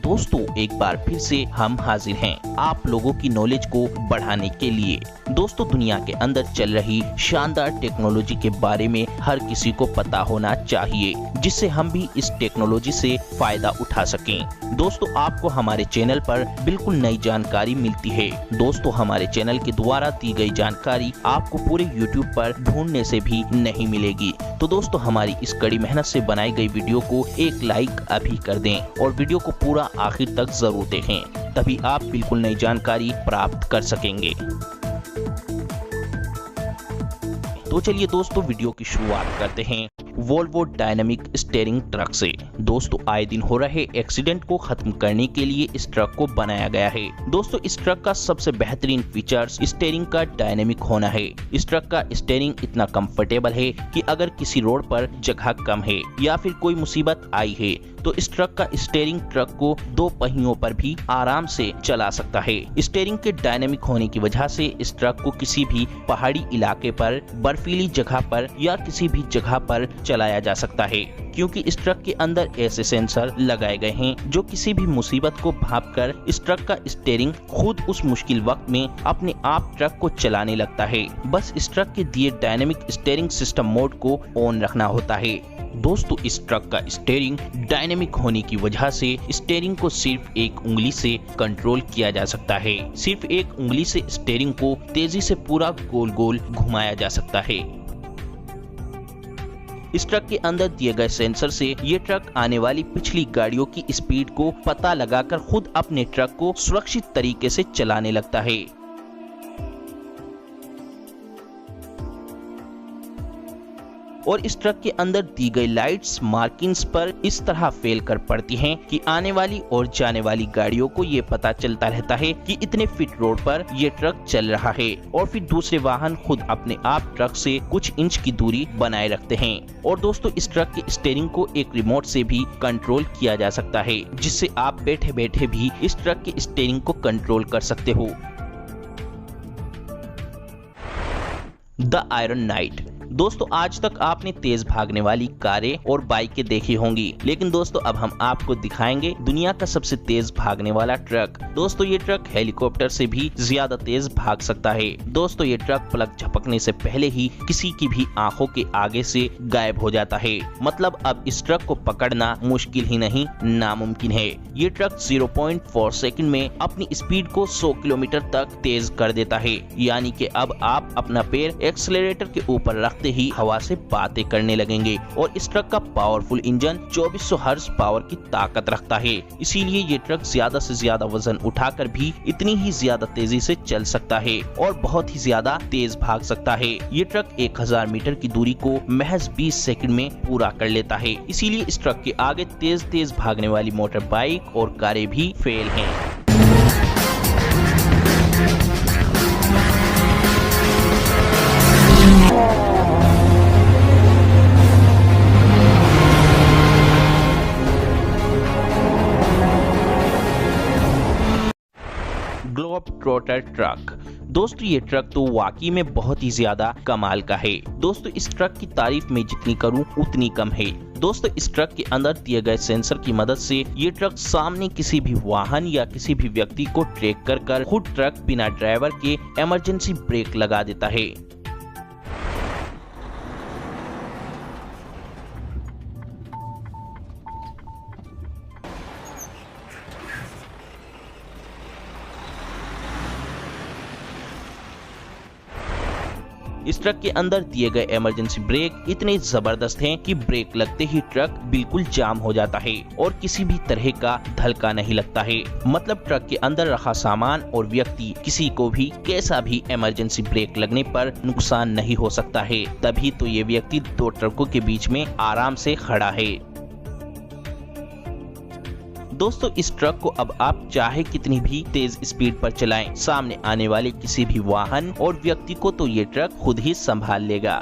दोस्तों एक बार फिर से हम हाजिर हैं आप लोगों की नॉलेज को बढ़ाने के लिए। दोस्तों दुनिया के अंदर चल रही शानदार टेक्नोलॉजी के बारे में हर किसी को पता होना चाहिए, जिससे हम भी इस टेक्नोलॉजी से फायदा उठा सकें। दोस्तों आपको हमारे चैनल पर बिल्कुल नई जानकारी मिलती है। दोस्तों हमारे चैनल के द्वारा दी गई जानकारी आपको पूरे YouTube पर ढूंढने से भी नहीं मिलेगी। तो दोस्तों हमारी इस कड़ी मेहनत से बनाई गई वीडियो को एक लाइक अभी कर दें और वीडियो को पूरा आखिर तक जरूर देखें, तभी आप बिल्कुल नई जानकारी प्राप्त कर सकेंगे। तो चलिए दोस्तों वीडियो की शुरुआत करते हैं वोल्वो डायनामिक स्टीयरिंग ट्रक से। दोस्तों आए दिन हो रहे एक्सीडेंट को खत्म करने के लिए इस ट्रक को बनाया गया है। दोस्तों इस ट्रक का सबसे बेहतरीन फीचर्स स्टीयरिंग का डायनामिक होना है। इस ट्रक का स्टीयरिंग इतना कंफर्टेबल है कि अगर किसी रोड पर जगह कम है या फिर कोई मुसीबत आई है तो इस ट्रक का स्टीयरिंग ट्रक को दो पहियों पर भी आराम से चला सकता है। स्टीयरिंग के डायनामिक होने की वजह से इस ट्रक को किसी भी पहाड़ी इलाके पर, बर्फीली जगह पर या किसी भी जगह पर चलाया जा सकता है, क्योंकि इस ट्रक के अंदर ऐसे सेंसर लगाए गए हैं जो किसी भी मुसीबत को भांपकर इस ट्रक का स्टीयरिंग खुद उस मुश्किल वक्त में अपने आप ट्रक को चलाने लगता है। बस इस ट्रक के दिए डायनेमिक स्टीयरिंग सिस्टम मोड को ऑन रखना होता है। दोस्तों इस ट्रक का स्टीयरिंग डायनेमिक होने की वजह से स्टीयरिंग को सिर्फ एक उंगली से कंट्रोल किया जा सकता है। सिर्फ एक उंगली से स्टीयरिंग को तेजी से पूरा गोल गोल घुमाया जा सकता है। इस ट्रक के अंदर दिए गए सेंसर से ये ट्रक आने वाली पिछली गाड़ियों की स्पीड को पता लगाकर खुद अपने ट्रक को सुरक्षित तरीके से चलाने लगता है। और इस ट्रक के अंदर दी गई लाइट्स मार्किंग्स पर इस तरह फेल कर पड़ती हैं कि आने वाली और जाने वाली गाड़ियों को ये पता चलता रहता है कि इतने फीट रोड पर ये ट्रक चल रहा है, और फिर दूसरे वाहन खुद अपने आप ट्रक से कुछ इंच की दूरी बनाए रखते हैं। और दोस्तों इस ट्रक के स्टीयरिंग को एक रिमोट से भी कंट्रोल किया जा सकता है, जिससे आप बैठे बैठे भी इस ट्रक के स्टीयरिंग को कंट्रोल कर सकते हो। The iron night. दोस्तों आज तक आपने तेज भागने वाली कारें और बाइकें देखी होंगी, लेकिन दोस्तों अब हम आपको दिखाएंगे दुनिया का सबसे तेज भागने वाला ट्रक। दोस्तों ये ट्रक हेलीकॉप्टर से भी ज्यादा तेज भाग सकता है। दोस्तों ये ट्रक पलक झपकने से पहले ही किसी की भी आंखों के आगे से गायब हो जाता है। मतलब अब इस ट्रक को पकड़ना मुश्किल ही नहीं, नामुमकिन है। ये ट्रक 0.4 सेकंड में अपनी स्पीड को 100 किलोमीटर तक तेज कर देता है। यानी कि अब आप अपना पैर एक्सेलरेटर के ऊपर रखते ही हवा से बातें करने लगेंगे। और इस ट्रक का पावरफुल इंजन 2400 हॉर्स पावर की ताकत रखता है, इसीलिए ये ट्रक ज्यादा से ज्यादा वजन उठाकर भी इतनी ही ज्यादा तेजी से चल सकता है और बहुत ही ज्यादा तेज भाग सकता है। ये ट्रक 1000 मीटर की दूरी को महज 20 सेकंड में पूरा कर लेता है, इसीलिए इस ट्रक के आगे तेज तेज भागने वाली मोटर बाइक और कारें भी फेल हैं। Globe trotter truck. दोस्तों ये ट्रक तो वाकई में बहुत ही ज्यादा कमाल का है। दोस्तों इस ट्रक की तारीफ मैं जितनी करूं उतनी कम है। दोस्तों इस ट्रक के अंदर दिए गए सेंसर की मदद से ये ट्रक सामने किसी भी वाहन या किसी भी व्यक्ति को ट्रैक कर खुद ट्रक बिना ड्राइवर के इमरजेंसी ब्रेक लगा देता है। इस ट्रक के अंदर दिए गए इमरजेंसी ब्रेक इतने जबरदस्त हैं कि ब्रेक लगते ही ट्रक बिल्कुल जाम हो जाता है और किसी भी तरह का धक्का नहीं लगता है। मतलब ट्रक के अंदर रखा सामान और व्यक्ति किसी को भी कैसा भी इमरजेंसी ब्रेक लगने पर नुकसान नहीं हो सकता है। तभी तो ये व्यक्ति दो ट्रकों के बीच में आराम से खड़ा है। दोस्तों इस ट्रक को अब आप चाहे कितनी भी तेज स्पीड पर चलाएं, सामने आने वाले किसी भी वाहन और व्यक्ति को तो ये ट्रक खुद ही संभाल लेगा।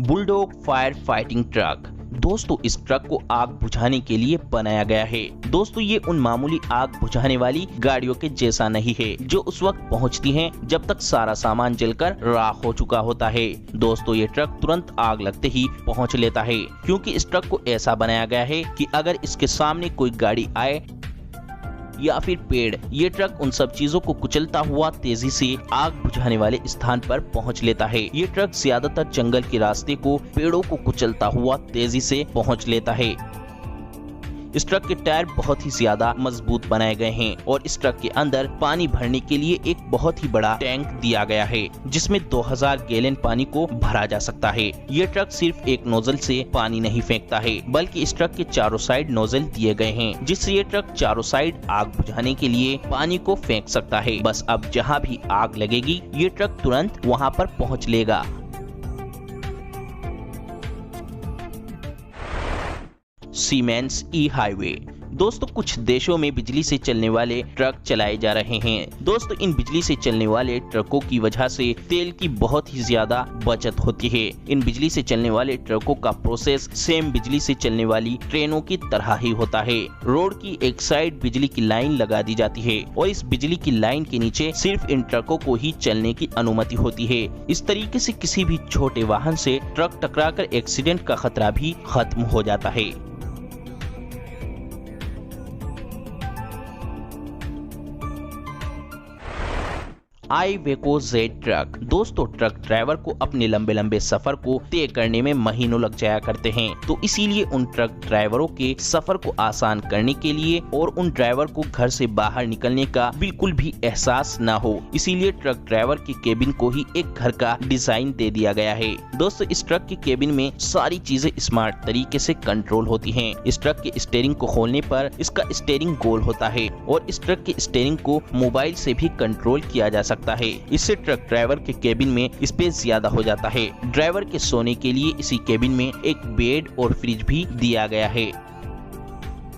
Bulldog fire fighting truck. दोस्तों इस ट्रक को आग बुझाने के लिए बनाया गया है। दोस्तों ये उन मामूली आग बुझाने वाली गाड़ियों के जैसा नहीं है जो उस वक्त पहुंचती हैं जब तक सारा सामान जलकर राख हो चुका होता है। दोस्तों ये ट्रक तुरंत आग लगते ही पहुंच लेता है, क्योंकि इस ट्रक को ऐसा बनाया गया है कि अगर इसके सामने कोई गाड़ी आए या फिर पेड़, ये ट्रक उन सब चीजों को कुचलता हुआ तेजी से आग बुझाने वाले स्थान पर पहुंच लेता है। ये ट्रक ज्यादातर जंगल के रास्ते को, पेड़ों को कुचलता हुआ तेजी से पहुंच लेता है। इस ट्रक के टायर बहुत ही ज्यादा मजबूत बनाए गए हैं और इस ट्रक के अंदर पानी भरने के लिए एक बहुत ही बड़ा टैंक दिया गया है जिसमें 2000 गैलन पानी को भरा जा सकता है। ये ट्रक सिर्फ एक नोजल से पानी नहीं फेंकता है, बल्कि इस ट्रक के चारों साइड नोजल दिए गए हैं जिससे ये ट्रक चारों साइड आग बुझाने के लिए पानी को फेंक सकता है। बस अब जहाँ भी आग लगेगी ये ट्रक तुरंत वहाँ पर पहुँच लेगा। सीमेंस ई हाईवे। दोस्तों कुछ देशों में बिजली से चलने वाले ट्रक चलाए जा रहे हैं। दोस्तों इन बिजली से चलने वाले ट्रकों की वजह से तेल की बहुत ही ज्यादा बचत होती है। इन बिजली से चलने वाले ट्रकों का प्रोसेस सेम बिजली से चलने वाली ट्रेनों की तरह ही होता है। रोड की एक साइड बिजली की लाइन लगा दी जाती है और इस बिजली की लाइन के नीचे सिर्फ इन ट्रकों को ही चलने की अनुमति होती है। इस तरीके से किसी भी छोटे वाहन से ट्रक टकराकर एक्सीडेंट का खतरा भी खत्म हो जाता है। आईवेको जेड ट्रक। दोस्तों ट्रक ड्राइवर को अपने लंबे लंबे सफर को तय करने में महीनों लग जाया करते हैं, तो इसीलिए उन ट्रक ड्राइवरों के सफर को आसान करने के लिए और उन ड्राइवर को घर से बाहर निकलने का बिल्कुल भी एहसास न हो, इसीलिए ट्रक ड्राइवर के केबिन को ही एक घर का डिजाइन दे दिया गया है। दोस्तों इस ट्रक के केबिन में सारी चीजें स्मार्ट तरीके से कंट्रोल होती हैं। इस ट्रक के स्टीयरिंग को खोलने पर इसका स्टीयरिंग गोल होता है और इस ट्रक के स्टीयरिंग को मोबाइल से भी कंट्रोल किया जा सकता है। इससे ट्रक ड्राइवर के केबिन में स्पेस ज्यादा हो जाता है। ड्राइवर के सोने के लिए इसी केबिन में एक बेड और फ्रिज भी दिया गया है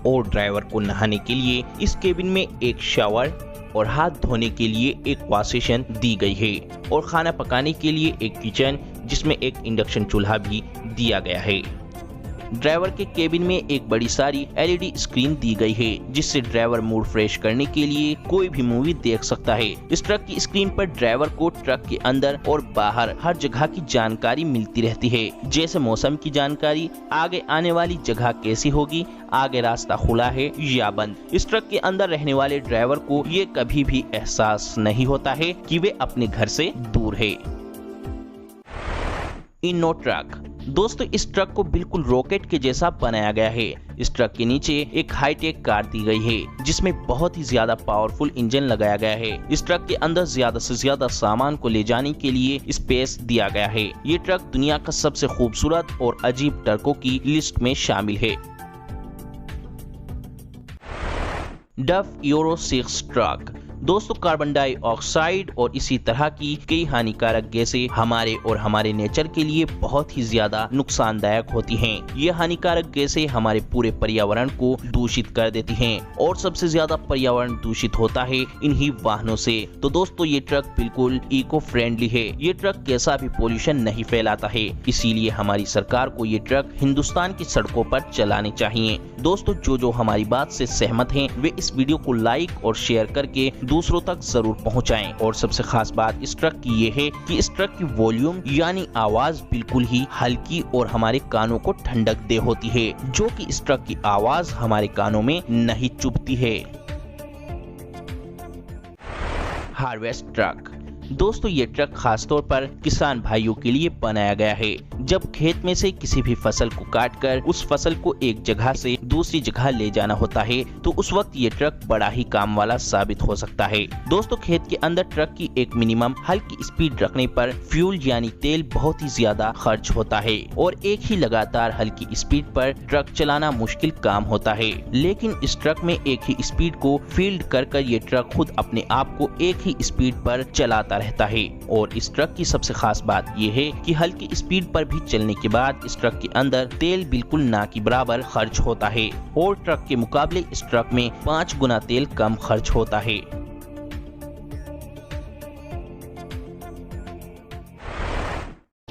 और ड्राइवर को नहाने के लिए इस केबिन में एक शावर और हाथ धोने के लिए एक वॉश बेसिन दी गई है और खाना पकाने के लिए एक किचन जिसमें एक इंडक्शन चूल्हा भी दिया गया है। ड्राइवर के केबिन में एक बड़ी सारी एलईडी स्क्रीन दी गई है जिससे ड्राइवर मूड फ्रेश करने के लिए कोई भी मूवी देख सकता है। इस ट्रक की स्क्रीन पर ड्राइवर को ट्रक के अंदर और बाहर हर जगह की जानकारी मिलती रहती है, जैसे मौसम की जानकारी, आगे आने वाली जगह कैसी होगी, आगे रास्ता खुला है या बंद। इस ट्रक के अंदर रहने वाले ड्राइवर को ये कभी भी एहसास नहीं होता है कि वे अपने घर से दूर है। इनो ट्रक। दोस्तों इस ट्रक को बिल्कुल रॉकेट के जैसा बनाया गया है। इस ट्रक के नीचे एक हाईटेक कार दी गई है जिसमें बहुत ही ज्यादा पावरफुल इंजन लगाया गया है। इस ट्रक के अंदर ज्यादा से ज्यादा सामान को ले जाने के लिए स्पेस दिया गया है। ये ट्रक दुनिया का सबसे खूबसूरत और अजीब ट्रकों की लिस्ट में शामिल है। डफ यूरो 6 ट्रक। दोस्तों कार्बन डाइऑक्साइड और इसी तरह की कई हानिकारक गैसें हमारे और हमारे नेचर के लिए बहुत ही ज्यादा नुकसानदायक होती हैं। ये हानिकारक गैसें हमारे पूरे पर्यावरण को दूषित कर देती हैं और सबसे ज्यादा पर्यावरण दूषित होता है इन्हीं वाहनों से। तो दोस्तों ये ट्रक बिल्कुल इको फ्रेंडली है। ये ट्रक कैसा भी पोल्यूशन नहीं फैलाता है, इसीलिए हमारी सरकार को ये ट्रक हिंदुस्तान की सड़कों पर चलाने चाहिए। दोस्तों जो हमारी बात से सहमत हैं वे इस वीडियो को लाइक और शेयर करके दूसरों तक जरूर पहुंचाएं। और सबसे खास बात इस ट्रक की ये है कि इस ट्रक की वॉल्यूम यानी आवाज बिल्कुल ही हल्की और हमारे कानों को ठंडक दे होती है, जो कि इस ट्रक की आवाज हमारे कानों में नहीं चुभती है। Harvest truck. दोस्तों ये ट्रक खासतौर पर किसान भाइयों के लिए बनाया गया है। जब खेत में से किसी भी फसल को काटकर उस फसल को एक जगह से दूसरी जगह ले जाना होता है तो उस वक्त ये ट्रक बड़ा ही काम वाला साबित हो सकता है। दोस्तों खेत के अंदर ट्रक की एक मिनिमम हल्की स्पीड रखने पर फ्यूल यानी तेल बहुत ही ज्यादा खर्च होता है और एक ही लगातार हल्की स्पीड पर ट्रक चलाना मुश्किल काम होता है। लेकिन इस ट्रक में एक ही स्पीड को फील्ड कर ये ट्रक खुद अपने आप को एक ही स्पीड पर चलाता रहता है। और इस ट्रक की सबसे खास बात यह है कि हल्की स्पीड पर भी चलने के बाद इस ट्रक के अंदर तेल बिल्कुल ना के बराबर खर्च होता है और ट्रक के मुकाबले इस ट्रक में 5 गुना तेल कम खर्च होता है।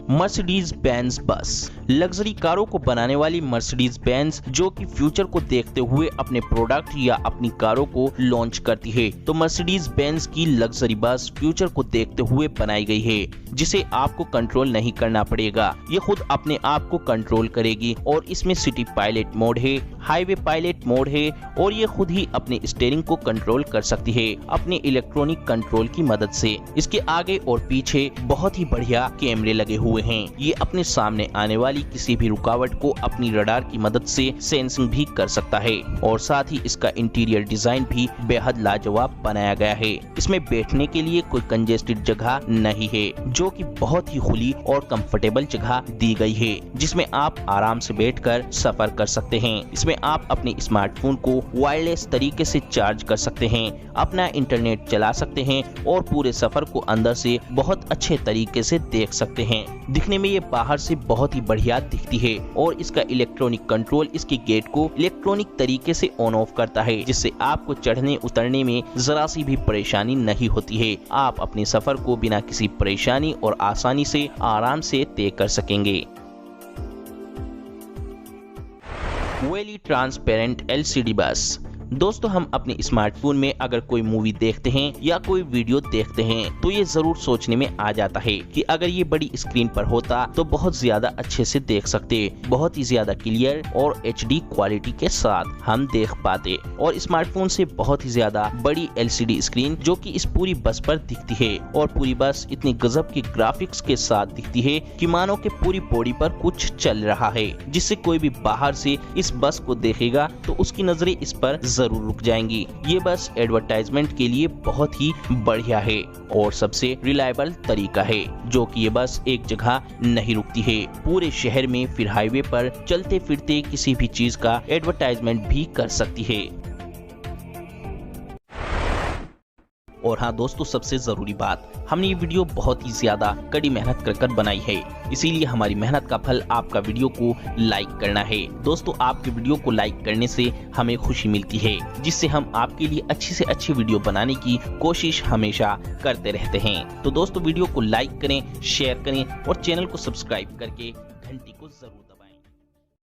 मर्सिडीज बेंज बस। लग्जरी कारों को बनाने वाली मर्सिडीज बेंज जो कि फ्यूचर को देखते हुए अपने प्रोडक्ट या अपनी कारों को लॉन्च करती है, तो मर्सिडीज बेंज की लग्जरी बस फ्यूचर को देखते हुए बनाई गई है, जिसे आपको कंट्रोल नहीं करना पड़ेगा। ये खुद अपने आप को कंट्रोल करेगी और इसमें सिटी पायलट मोड है, हाईवे पायलट मोड है और ये खुद ही अपने स्टीयरिंग को कंट्रोल कर सकती है अपने इलेक्ट्रॉनिक कंट्रोल की मदद से। इसके आगे और पीछे बहुत ही बढ़िया कैमरे लगे हुए हैं। ये अपने सामने आने वाली किसी भी रुकावट को अपनी रडार की मदद से सेंसिंग भी कर सकता है और साथ ही इसका इंटीरियर डिजाइन भी बेहद लाजवाब बनाया गया है। इसमें बैठने के लिए कोई कंजेस्टेड जगह नहीं है, जो कि बहुत ही खुली और कंफर्टेबल जगह दी गई है, जिसमें आप आराम से बैठकर सफर कर सकते हैं। इसमें आप अपने स्मार्टफोन को वायरलेस तरीके से चार्ज कर सकते हैं, अपना इंटरनेट चला सकते हैं और पूरे सफर को अंदर से बहुत अच्छे तरीके से देख सकते हैं। दिखने में ये बाहर से बहुत ही बढ़िया दिखती है और इसका इलेक्ट्रॉनिक कंट्रोल इसके गेट को इलेक्ट्रॉनिक तरीके से ऑन ऑफ करता है, जिससे आपको चढ़ने उतरने में जरा सी भी परेशानी नहीं होती है। आप अपने सफर को बिना किसी परेशानी और आसानी से आराम से तय कर सकेंगे। वेली ट्रांसपेरेंट एलसीडी बस। दोस्तों, हम अपने स्मार्टफोन में अगर कोई मूवी देखते हैं या कोई वीडियो देखते हैं तो ये जरूर सोचने में आ जाता है कि अगर ये बड़ी स्क्रीन पर होता तो बहुत ज्यादा अच्छे से देख सकते, बहुत ही ज्यादा क्लियर और HD क्वालिटी के साथ हम देख पाते। और स्मार्टफोन से बहुत ही ज्यादा बड़ी LCD स्क्रीन जो कि इस पूरी बस पर दिखती है और पूरी बस इतनी गजब की ग्राफिक्स के साथ दिखती है कि मानो कि पूरी बॉडी पर कुछ चल रहा है, जिससे कोई भी बाहर से इस बस को देखेगा तो उसकी नजरें इस पर जरूर रुक जाएंगी। ये बस एडवर्टाइजमेंट के लिए बहुत ही बढ़िया है और सबसे रिलायबल तरीका है, जो कि ये बस एक जगह नहीं रुकती है, पूरे शहर में फिर हाईवे पर चलते फिरते किसी भी चीज का एडवर्टाइजमेंट भी कर सकती है। और हाँ दोस्तों, सबसे जरूरी बात, हमने ये वीडियो बहुत ही ज्यादा कड़ी मेहनत कर बनाई है, इसीलिए हमारी मेहनत का फल आपका वीडियो को लाइक करना है। दोस्तों, आपके वीडियो को लाइक करने से हमें खुशी मिलती है, जिससे हम आपके लिए अच्छी से अच्छी वीडियो बनाने की कोशिश हमेशा करते रहते हैं। तो दोस्तों, वीडियो को लाइक करें, शेयर करें और चैनल को सब्सक्राइब करके घंटी को जरूर दबाएं।